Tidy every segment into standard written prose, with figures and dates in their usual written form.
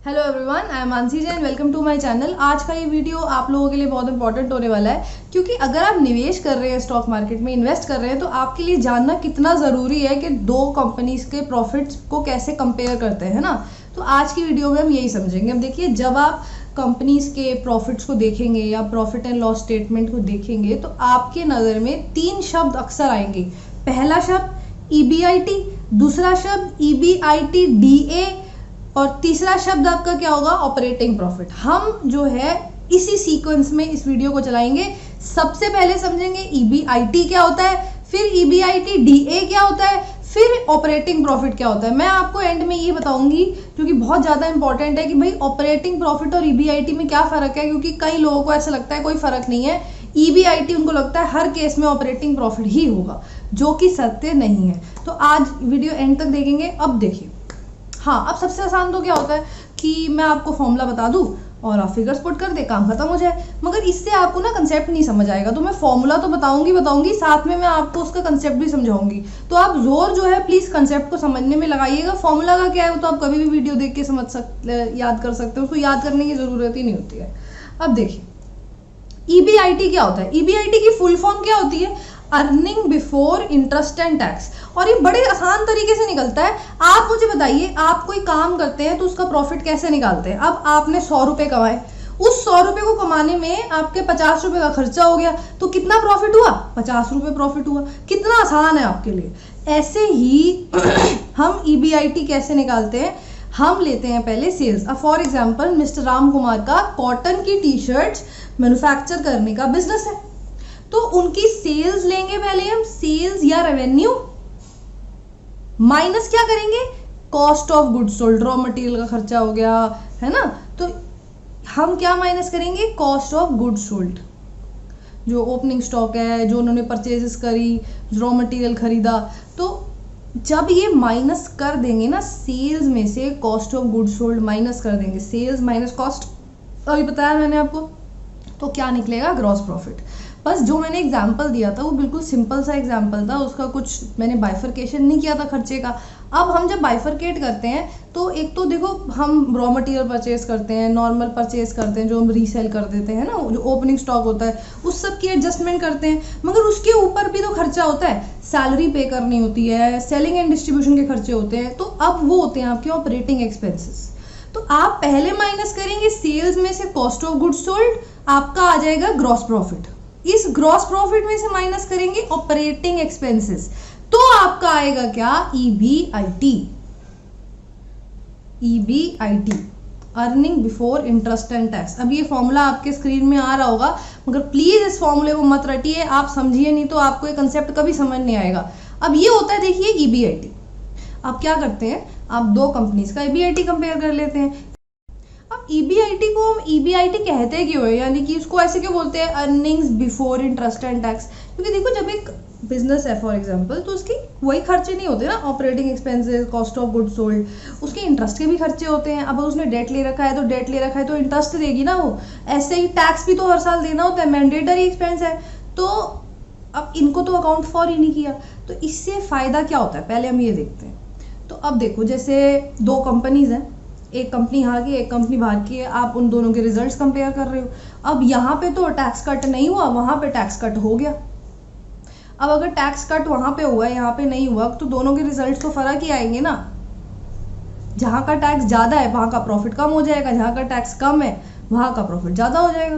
Hello everyone, I am Mansi Jain. Welcome to my channel. आज का ये वीडियो आप लोगों के लिए बहुत इंपॉर्टेंट होने वाला है, क्योंकि अगर आप निवेश कर रहे हैं, स्टॉक मार्केट में इन्वेस्ट कर रहे हैं, तो आपके लिए जानना कितना ज़रूरी है कि दो कंपनीज के प्रॉफिट्स को कैसे कंपेयर करते हैं ना। तो आज की वीडियो में हम यही समझेंगे। अब देखिए, जब आप कंपनीज के प्रॉफिट्स को देखेंगे या प्रॉफिट एंड लॉस स्टेटमेंट को देखेंगे तो आपके नज़र में तीन शब्द अक्सर आएंगे। पहला शब्द EBIT, दूसरा शब्द EBITDA और तीसरा शब्द आपका क्या होगा, ऑपरेटिंग प्रॉफिट। हम जो है इसी सीक्वेंस में इस वीडियो को चलाएंगे। सबसे पहले समझेंगे EBIT क्या होता है, फिर EBITDA क्या होता है, फिर ऑपरेटिंग प्रॉफिट क्या होता है। मैं आपको एंड में ये बताऊंगी, क्योंकि बहुत ज़्यादा इंपॉर्टेंट है कि भाई ऑपरेटिंग प्रॉफिट और EBIT में क्या फ़र्क है, क्योंकि कई लोगों को ऐसा लगता है कोई फ़र्क नहीं है। EBIT उनको लगता है हर केस में ऑपरेटिंग प्रॉफिट ही होगा, जो कि सत्य नहीं है। तो आज वीडियो एंड तक देखेंगे। अब देखिए, हाँ, अब सबसे आसान तो क्या होता है कि मैं आपको फॉर्मूला बता दूं और आप फिगर्स पुट कर दे, काम खत्म हो जाए। मगर इससे आपको ना कंसेप्ट नहीं समझ आएगा। तो मैं फॉर्मूला तो बताऊंगी, साथ में मैं आपको उसका कंसेप्ट भी समझाऊंगी। तो आप जोर जो है प्लीज कंसेप्ट को समझने में लगाइएगा। फॉर्मूला का क्या है वो तो आप कभी भी वीडियो देख के याद कर सकते हो, उसको याद करने की जरूरत ही नहीं होती है। अब देखिए, EBIT क्या होता है। EBIT की फुल फॉर्म क्या होती है, earning before interest and tax. और ये बड़े आसान तरीके से निकलता है। आप मुझे बताइए, आप कोई काम करते हैं तो उसका प्रॉफिट कैसे निकालते हैं। अब आपने 100 रुपए कमाए, उस 100 रुपए को कमाने में आपके 50 रुपए का खर्चा हो गया, तो कितना प्रॉफिट हुआ, 50 रुपए प्रॉफिट हुआ। कितना आसान है आपके लिए। ऐसे ही हम EBIT कैसे निकालते हैं, हम लेते हैं पहले सेल्स। अब for example mister Ram Kumar का कॉटन की टी शर्ट्स मैन्युफैक्चर करने का बिजनेस है, तो उनकी सेल्स लेंगे पहले हम, सेल्स या रेवेन्यू माइनस क्या करेंगे, cost of goods sold. Raw material का खर्चा हो गया है ना, तो हम क्या माइनस करेंगे, कॉस्ट ऑफ गुड्स सोल्ड। जो ओपनिंग स्टॉक है, जो उन्होंने परचेजेस करी, रॉ मटेरियल खरीदा, तो जब ये माइनस कर देंगे ना, सेल्स में से cost of goods sold minus कर देंगे, सेल्स माइनस कॉस्ट, अभी बताया मैंने आपको, तो क्या निकलेगा, ग्रॉस प्रॉफिट। बस जो मैंने एग्जाम्पल दिया था वो बिल्कुल सिंपल सा एग्जाम्पल था, उसका कुछ मैंने बाइफरकेशन नहीं किया था खर्चे का। अब हम जब बाइफरकेट करते हैं तो एक तो देखो, हम रॉ मटेरियल परचेज करते हैं, नॉर्मल परचेज करते हैं, जो हम रीसेल कर देते हैं ना, जो ओपनिंग स्टॉक होता है उस सब की एडजस्टमेंट करते हैं। मगर उसके ऊपर भी तो खर्चा होता है, सैलरी पे करनी होती है, सेलिंग एंड डिस्ट्रीब्यूशन के खर्चे होते हैं, तो अब वो होते हैं आपके ऑपरेटिंग एक्सपेंसेस। तो आप पहले माइनस करेंगे सेल्स में से कॉस्ट ऑफ गुड्स सोल्ड, आपका आ जाएगा ग्रॉस प्रॉफिट। इस ग्रॉस प्रॉफिट में से माइनस करेंगे ऑपरेटिंग एक्सपेंसेस, तो आपका आएगा क्या, EBIT, earning before interest and tax. अब ये फॉर्मूला आपके स्क्रीन में आ रहा होगा, मगर प्लीज इस फॉर्मूले को मत रटिए, आप समझिए, नहीं तो आपको ये कंसेप्ट कभी समझ नहीं आएगा। अब ये होता है, देखिए EBIT। आप क्या करते हैं, आप दो कंपनीज का EBIT कंपेयर कर लेते हैं। अब EBIT को हम EBIT कहते क्यों है, यानी कि उसको ऐसे क्यों बोलते हैं, earnings before interest and tax. क्योंकि देखो, जब एक बिजनेस है फॉर एग्जांपल, तो उसकी वही खर्चे नहीं होते ना, operating expenses, cost of goods sold, उसके इंटरेस्ट के भी खर्चे होते हैं। अब उसने डेट ले रखा है तो डेट ले रखा है तो इंटरेस्ट देगी ना वो। ऐसे ही टैक्स भी तो हर साल देना होता है, मैंडेटरी एक्सपेंस है। तो अब इनको तो अकाउंट फॉर ही नहीं किया, तो इससे फायदा क्या होता है, पहले हम ये देखते हैं। तो अब देखो, जैसे दो कंपनीज हैं, एक कंपनी यहाँ की, एक कंपनी बाहर की है, आप उन दोनों के रिजल्ट्स कंपेयर कर रहे हो। अब यहाँ पे तो टैक्स कट नहीं हुआ, वहां पे टैक्स कट हो गया। अब अगर टैक्स कट वहां पे हुआ, यहाँ पे नहीं हुआ, तो दोनों के रिजल्ट्स तो फर्क ही आएंगे ना। जहाँ का टैक्स ज्यादा है वहां का प्रॉफिट कम हो जाएगा, जहाँ का टैक्स कम है वहां का प्रॉफिट ज्यादा हो जाएगा।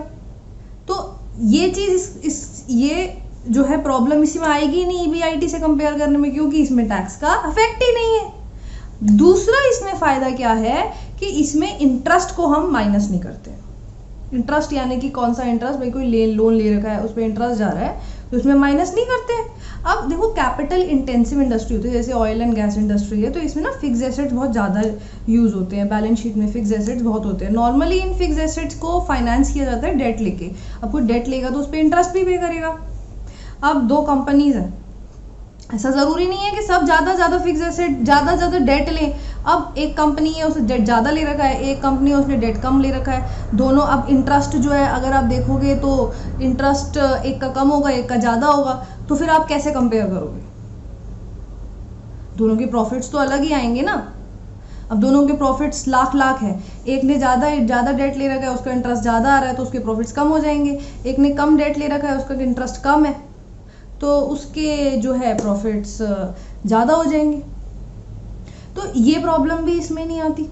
तो ये चीज ये जो है प्रॉब्लम इसी में आएगी नहीं EBIT से कंपेयर करने में, क्योंकि इसमें टैक्स का इफेक्ट ही नहीं है। दूसरा इसमें फायदा क्या है कि इसमें इंटरेस्ट को हम माइनस नहीं करते। इंटरेस्ट यानी कि कौन सा इंटरेस्ट, भाई कोई लोन ले रखा है उस पर इंटरेस्ट जा रहा है, तो उसमें माइनस नहीं करते। अब देखो, कैपिटल इंटेंसिव इंडस्ट्री होती है, जैसे ऑयल एंड गैस इंडस्ट्री है, तो इसमें ना फिक्स एसेट्स बहुत ज़्यादा यूज होते हैं, बैलेंस शीट में फिक्स एसेट्स बहुत होते हैं। नॉर्मली इन फिक्स एसेट्स को फाइनेंस किया जाता है डेट लेके। अब कोई डेट लेगा तो उस पर इंटरेस्ट भी पे करेगा। अब दो कंपनीज हैं, ऐसा जरूरी नहीं है कि सब ज्यादा फिक्स एसेट, ज्यादा डेट लें। अब एक कंपनी है उसने डेट ज्यादा ले रखा है, एक कंपनी है उसने डेट कम ले रखा है। दोनों, अब इंटरेस्ट जो है अगर आप देखोगे तो इंटरेस्ट एक का कम होगा, एक का ज्यादा होगा, तो फिर आप कैसे कंपेयर करोगे, दोनों के प्रॉफिट्स तो अलग ही आएंगे ना। अब दोनों के प्रॉफिट्स लाख लाख है, एक ने ज़्यादा डेट ले रखा है, उसका इंटरेस्ट ज़्यादा आ रहा है तो उसके प्रॉफिट्स कम हो जाएंगे, एक ने कम डेट ले रखा है, उसका इंटरेस्ट कम है तो उसके जो है प्रॉफिट्स ज़्यादा हो जाएंगे। तो ये प्रॉब्लम भी इसमें नहीं आती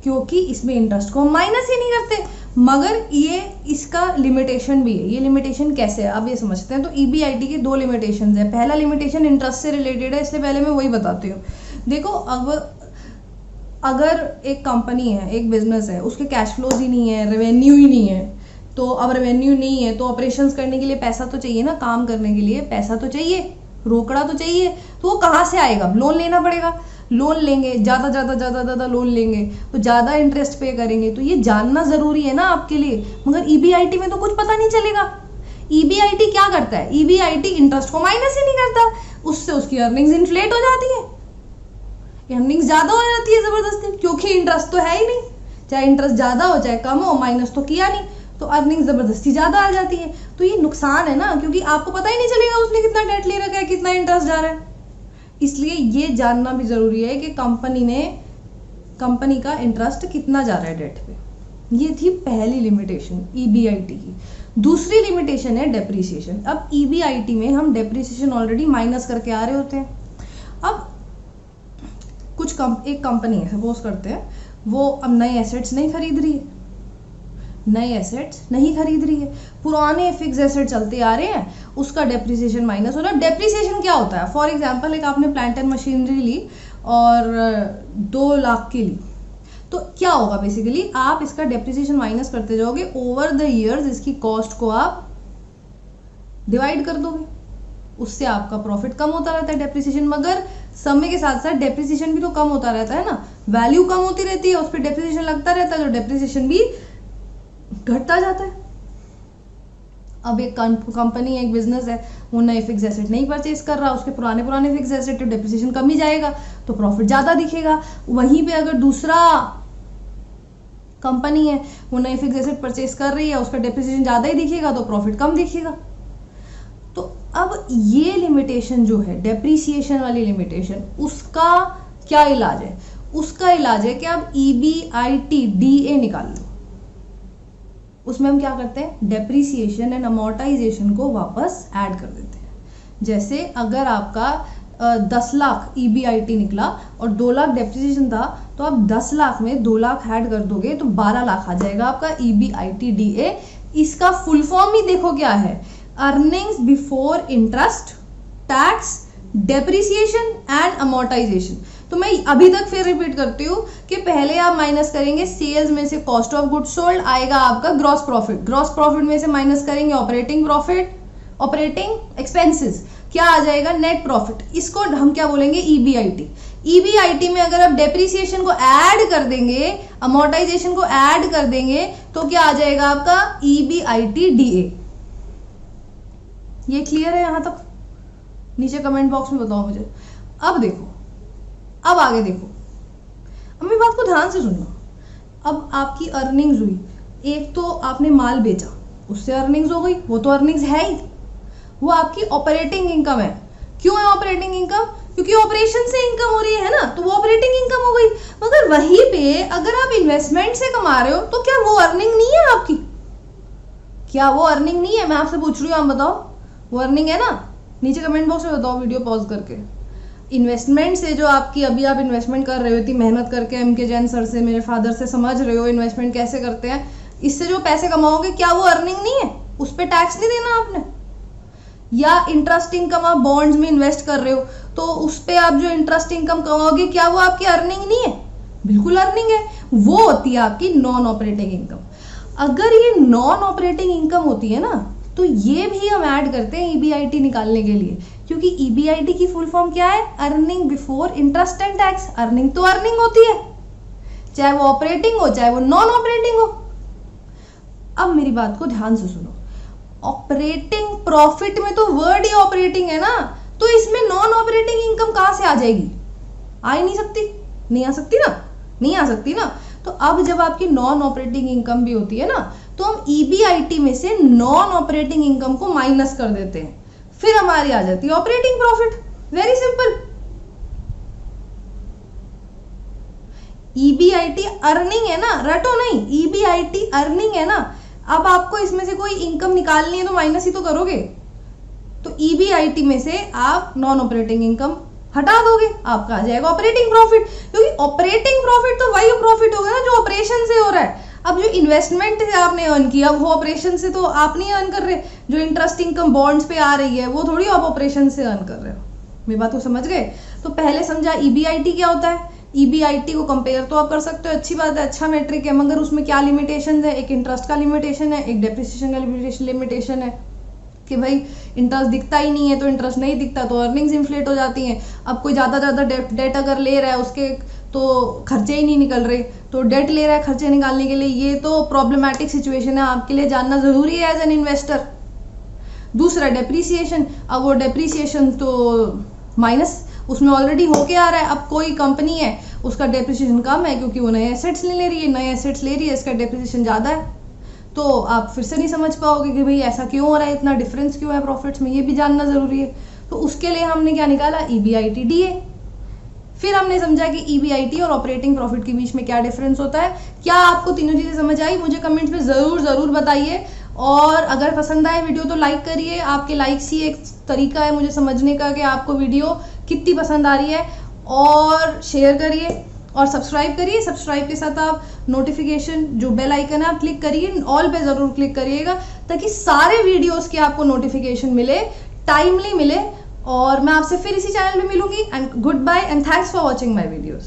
क्योंकि इसमें इंटरेस्ट को हम माइनस ही नहीं करते। मगर ये इसका लिमिटेशन भी है। ये लिमिटेशन कैसे है अब ये समझते हैं। तो EBIT के दो लिमिटेशंस है। पहला लिमिटेशन इंटरेस्ट से रिलेटेड है, इसलिए पहले मैं वही बताती हूँ। देखो अब अगर एक कंपनी है, एक बिजनेस है, उसके कैश फ्लोज ही नहीं है, रेवेन्यू ही नहीं है, तो अब रेवेन्यू नहीं है तो ऑपरेशंस करने के लिए पैसा तो चाहिए ना, काम करने के लिए पैसा तो चाहिए, रोकड़ा तो चाहिए, तो वो कहाँ से आएगा? लोन लेना पड़ेगा। लोन लेंगे, ज़्यादा लोन लेंगे तो ज़्यादा इंटरेस्ट पे करेंगे, तो ये जानना ज़रूरी है ना आपके लिए। मगर EBIT में तो कुछ पता नहीं चलेगा। EBIT क्या करता है? EBIT इंटरेस्ट को माइनस ही नहीं करता, उससे उसकी अर्निंग्स इन्फ्लेट हो जाती है, अर्निंग्स ज़्यादा हो जाती है ज़बरदस्ती, क्योंकि इंटरेस्ट तो है ही नहीं। चाहे इंटरेस्ट ज़्यादा हो चाहे कम हो, माइनस तो किया नहीं, तो अर्निंग ज़बरदस्ती ज़्यादा आ जाती है। तो ये नुकसान है ना, क्योंकि आपको पता ही नहीं चलेगा उसने कितना डेट ले रखा है, कितना इंटरेस्ट जा रहा है। इसलिए ये जानना भी ज़रूरी है कि कंपनी का इंटरेस्ट कितना जा रहा है डेट पे। ये थी पहली लिमिटेशन EBIT की। दूसरी लिमिटेशन है डेप्रिसिएशन। अब EBIT में हम डेप्रिसिएशन ऑलरेडी माइनस करके आ रहे होते हैं। अब एक कंपनी है, सपोज करते हैं, वो अब नए एसेट्स नहीं खरीद रही है, पुराने फिक्स एसेट चलते आ रहे हैं, उसका डेप्रिसिएशन माइनस हो रहा है। डेप्रिसिएशन क्या होता है? फॉर एग्जांपल एक आपने प्लांट एंड मशीनरी ली और 2 लाख की ली, तो क्या होगा? बेसिकली आप इसका डेप्रिसिएशन माइनस करते जाओगे, ओवर द ईयर्स इसकी कॉस्ट को आप डिवाइड कर दोगे, उससे आपका प्रॉफिट कम होता रहता है डेप्रिसिएशन। मगर समय के साथ साथ डेप्रिसिएशन भी तो कम होता रहता है ना, वैल्यू कम होती रहती है, उस पर डेप्रिसिएशन लगता रहता है, तो डेप्रिसिएशन भी घटता जाता है। अब एक कंपनी, एक बिजनेस है, वो नए फिक्स एसेट नहीं परचेज कर रहा, उसके पुराने फिक्स एसेट तो डेप्रिसिएशन कम ही जाएगा, तो प्रॉफिट ज्यादा दिखेगा। वहीं पे अगर दूसरा कंपनी है, वो नए फिक्स एसेट परचेज कर रही है, उसका डेप्रिसिएशन ज्यादा ही दिखेगा, तो प्रॉफिट कम दिखेगा। तो अब ये लिमिटेशन जो है, डेप्रिसिएशन वाली लिमिटेशन, उसका क्या इलाज है? उसका इलाज है कि आप EBIT DA निकाल लो। उसमें हम क्या करते हैं? डेप्रिसिएशन एंड अमोर्टाइजेशन को वापस ऐड कर देते हैं। जैसे अगर आपका 10 लाख EBIT निकला और 2 लाख डेप्रिसिएशन था, तो आप 10 लाख में 2 लाख ऐड कर दोगे तो 12 लाख आ जाएगा आपका EBIT DA। इसका फुल फॉर्म ही देखो क्या है? Earnings before interest, tax, depreciation and amortisation. तो मैं अभी तक फिर रिपीट करती हूँ कि पहले आप माइनस करेंगे सेल्स में से कॉस्ट ऑफ गुड्स सोल्ड, आएगा आपका ग्रॉस प्रॉफिट, ग्रॉस प्रॉफिट में से माइनस करेंगे ऑपरेटिंग प्रॉफिट, ऑपरेटिंग एक्सपेंसेस, क्या आ जाएगा? Net profit. इसको हम क्या बोलेंगे? EBIT। EBIT में अगर आप डेप्रिसिएशन को ऐड कर देंगे, अमोर्टाइजेशन को ऐड कर देंगे, तो क्या आ जाएगा आपका? EBIT DA। ये क्लियर है यहां तक? नीचे कमेंट बॉक्स में बताओ मुझे। अब देखो, अब आगे देखो, अब मेरी बात को ध्यान से सुनना। अब आपकी अर्निंग्स हुई, एक तो आपने माल बेचा, उससे अर्निंग्स हो गई, वो तो अर्निंग्स है ही, वो आपकी ऑपरेटिंग इनकम है। क्यों है ऑपरेटिंग इनकम? क्योंकि ऑपरेशन से इनकम हो रही है ना, तो वो ऑपरेटिंग इनकम हो गई। मगर वहीं पे अगर आप इन्वेस्टमेंट से कमा रहे हो, तो क्या वो अर्निंग नहीं है आपकी? क्या वो अर्निंग नहीं है? मैं आपसे पूछ रही हूँ, आप बताओ, वो अर्निंग है ना? नीचे कमेंट बॉक्स में बताओ वीडियो पॉज करके। इन्वेस्टमेंट से जो आपकी, अभी आप इन्वेस्टमेंट कर रहे हो, इतनी मेहनत करके MK जैन सर से, मेरे फादर से समझ रहे हो इन्वेस्टमेंट कैसे करते हैं, इससे जो पैसे कमाओगे, क्या वो अर्निंग नहीं है? उस पर टैक्स नहीं देना आपने। या इंटरेस्ट इनकम आप बॉन्ड्स में इन्वेस्ट कर रहे हो, तो उस पर आप जो इंटरेस्ट इनकम कमाओगे, क्या वो आपकी अर्निंग नहीं है? बिल्कुल अर्निंग है। वो होती है आपकी नॉन ऑपरेटिंग इनकम। अगर ये नॉन ऑपरेटिंग इनकम होती है ना, तो ये भी हम ऐड करते हैं EBIT निकालने के लिए, क्योंकि EBIT की फुल फॉर्म क्या है? Earning before interest and tax. Earning तो अर्निंग होती है, चाहे वो ऑपरेटिंग हो चाहे वो नॉन ऑपरेटिंग हो। अब मेरी बात को ध्यान से सुनो, ऑपरेटिंग प्रॉफिट में तो वर्ड ही ऑपरेटिंग है ना, तो इसमें नॉन ऑपरेटिंग इनकम कहां से आ जाएगी? आ ही नहीं सकती, नहीं आ सकती ना, नहीं आ सकती ना। तो अब जब आपकी नॉन ऑपरेटिंग इनकम भी होती है ना, तो हम EBIT में से नॉन ऑपरेटिंग इनकम को माइनस कर देते हैं, फिर हमारी आ जाती है operating profit. Very simple. EBIT earning है ना, रटो नहीं, EBIT अर्निंग है ना। अब आपको इसमें से कोई इनकम निकालनी है तो माइनस ही तो करोगे। तो EBIT में से आप नॉन ऑपरेटिंग इनकम हटा दोगे, आपका आ जाएगा ऑपरेटिंग प्रॉफिट, क्योंकि ऑपरेटिंग प्रॉफिट तो वही प्रॉफिट होगा ना जो ऑपरेशन से हो रहा है। अब जो इन्वेस्टमेंट है आपने अर्न किया वो ऑपरेशन से तो आप नहीं अर्न कर रहे, जो इंटरेस्ट इनकम बॉन्ड्स पे आ रही है वो थोड़ी आप ऑपरेशन से अर्न कर रहे हो। मेरी बात को समझ गए? तो पहले समझा EBIT क्या होता है। EBIT को कंपेयर तो आप कर सकते हो, अच्छी बात है, अच्छा मेट्रिक है, मगर उसमें क्या लिमिटेशन है, एक इंटरेस्ट का लिमिटेशन है, एक डेप्रिसिएशन का लिमिटेशन है कि भाई इंटरेस्ट दिखता ही नहीं है, तो इंटरेस्ट नहीं दिखता तो अर्निंग्स इन्फ्लेट हो जाती हैं। अब कोई ज़्यादा डेट अगर ले रहा है उसके तो खर्चे ही नहीं निकल रहे, तो डेट ले रहा है खर्चे निकालने के लिए, ये तो प्रॉब्लमैटिक सिचुएशन है, आपके लिए जानना ज़रूरी है एज एन इन्वेस्टर। दूसरा डेप्रीसिएशन, अब वो डेप्रीसिएशन तो माइनस उसमें ऑलरेडी होके आ रहा है। अब कोई कंपनी है उसका डेप्रीसिएशन कम है क्योंकि वो नए एसेट्स नहीं ले रही है, नए एसेट्स ले रही है, इसका डेप्रीसिएशन ज़्यादा है, तो आप फिर से नहीं समझ पाओगे कि भाई ऐसा क्यों हो रहा है, इतना डिफरेंस क्यों है प्रॉफिट्स में, ये भी जानना ज़रूरी है। तो उसके लिए हमने क्या निकाला, EBIT DA। फिर हमने समझा कि EBIT और ऑपरेटिंग प्रॉफिट के बीच में क्या डिफरेंस होता है। क्या आपको तीनों चीज़ें समझ आई? मुझे कमेंट्स में ज़रूर बताइए, और अगर पसंद आए वीडियो तो लाइक करिए। आपके लाइक्स ही एक तरीका है मुझे समझने का कि आपको वीडियो कितनी पसंद आ रही है, और शेयर करिए और सब्सक्राइब करिए। सब्सक्राइब के साथ आप नोटिफिकेशन जो बेल आइकन है आप क्लिक करिए, ऑल पे ज़रूर क्लिक करिएगा ताकि सारे वीडियोस की आपको नोटिफिकेशन मिले, टाइमली मिले। और मैं आपसे फिर इसी चैनल पे मिलूंगी। And goodbye and thanks for watching my videos.